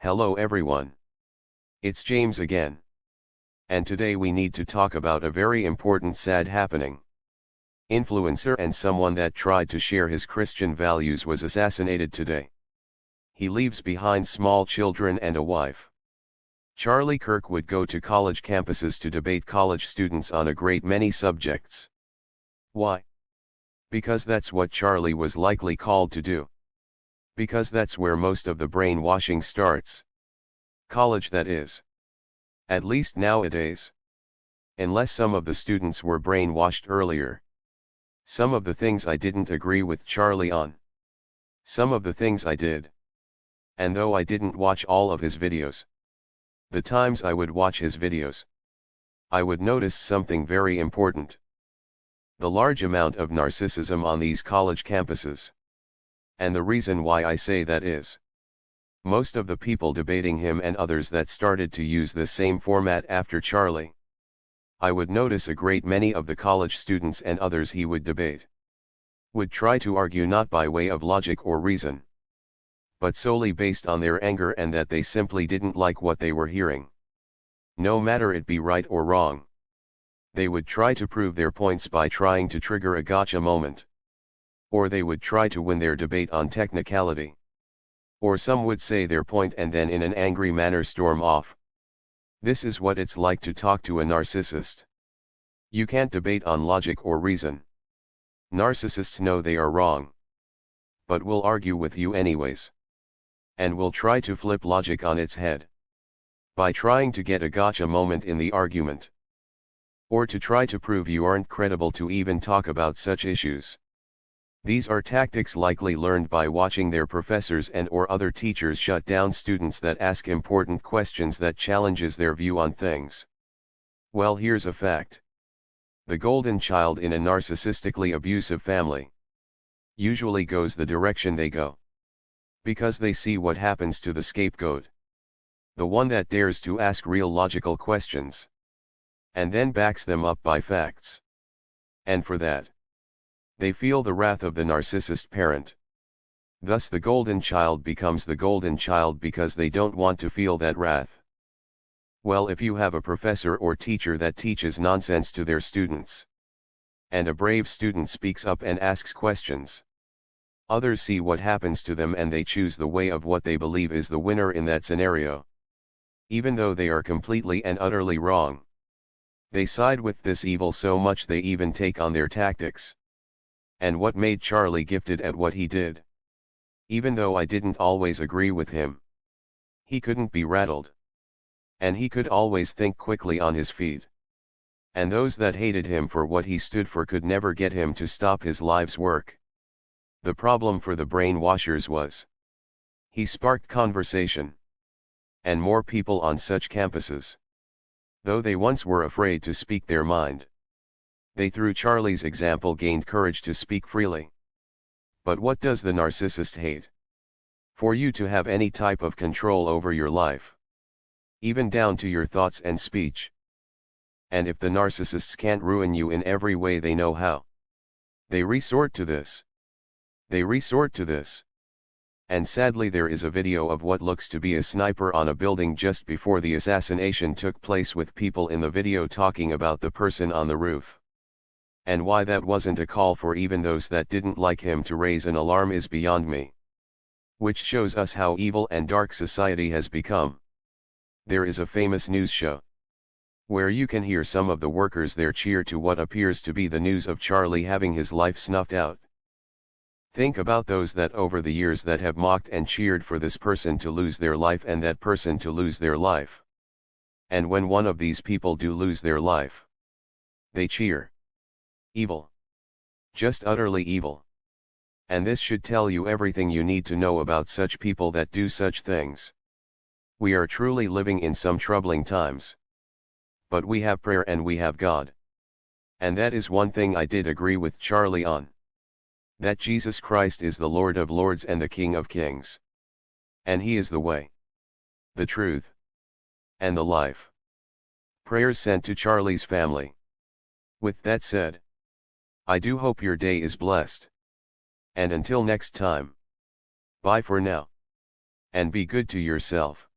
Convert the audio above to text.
Hello everyone. It's James again. And today we need to talk about a very important sad happening. Influencer and someone that tried to share his Christian values was assassinated today. He leaves behind small children and a wife. Charlie Kirk would go to college campuses to debate college students on a great many subjects. Why? Because that's what Charlie was likely called to do. Because that's where most of the brainwashing starts. College, that is. At least nowadays. Unless some of the students were brainwashed earlier. Some of the things I didn't agree with Charlie on. Some of the things I did. And though I didn't watch all of his videos, the times I would watch his videos, I would notice something very important. The large amount of narcissism on these college campuses. And the reason why I say that is, most of the people debating him and others that started to use the same format after Charlie, I would notice a great many of the college students and others he would debate, would try to argue not by way of logic or reason, but solely based on their anger and that they simply didn't like what they were hearing. No matter it be right or wrong. They would try to prove their points by trying to trigger a gotcha moment. Or they would try to win their debate on technicality. Or some would say their point and then in an angry manner storm off. This is what it's like to talk to a narcissist. You can't debate on logic or reason. Narcissists know they are wrong. But will argue with you anyways. And will try to flip logic on its head. By trying to get a gotcha moment in the argument. Or to try to prove you aren't credible to even talk about such issues. These are tactics likely learned by watching their professors and or other teachers shut down students that ask important questions that challenges their view on things. Well, here's a fact. The golden child in a narcissistically abusive family usually goes the direction they go. Because they see what happens to the scapegoat. The one that dares to ask real logical questions. And then backs them up by facts. And for that, they feel the wrath of the narcissist parent. Thus the golden child becomes the golden child because they don't want to feel that wrath. Well, if you have a professor or teacher that teaches nonsense to their students, and a brave student speaks up and asks questions, others see what happens to them and they choose the way of what they believe is the winner in that scenario. Even though they are completely and utterly wrong. They side with this evil so much they even take on their tactics. And what made Charlie gifted at what he did? Even though I didn't always agree with him. He couldn't be rattled. And he could always think quickly on his feet. And those that hated him for what he stood for could never get him to stop his life's work. The problem for the brainwashers was, he sparked conversation. And more people on such campuses. Though they once were afraid to speak their mind. They through Charlie's example gained courage to speak freely. But what does the narcissist hate? For you to have any type of control over your life. Even down to your thoughts and speech. And if the narcissists can't ruin you in every way they know how. They resort to this. And sadly there is a video of what looks to be a sniper on a building just before the assassination took place with people in the video talking about the person on the roof. And why that wasn't a call for even those that didn't like him to raise an alarm is beyond me. Which shows us how evil and dark society has become. There is a famous news show. Where you can hear some of the workers there cheer to what appears to be the news of Charlie having his life snuffed out. Think about those that over the years that have mocked and cheered for this person to lose their life and that person to lose their life. And when one of these people do lose their life, they cheer. Evil. Just utterly evil. And this should tell you everything you need to know about such people that do such things. We are truly living in some troubling times. But we have prayer and we have God. And that is one thing I did agree with Charlie on. That Jesus Christ is the Lord of Lords and the King of Kings. And He is the way, the truth, and the life. Prayers sent to Charlie's family. With that said, I do hope your day is blessed. And until next time. Bye for now. And be good to yourself.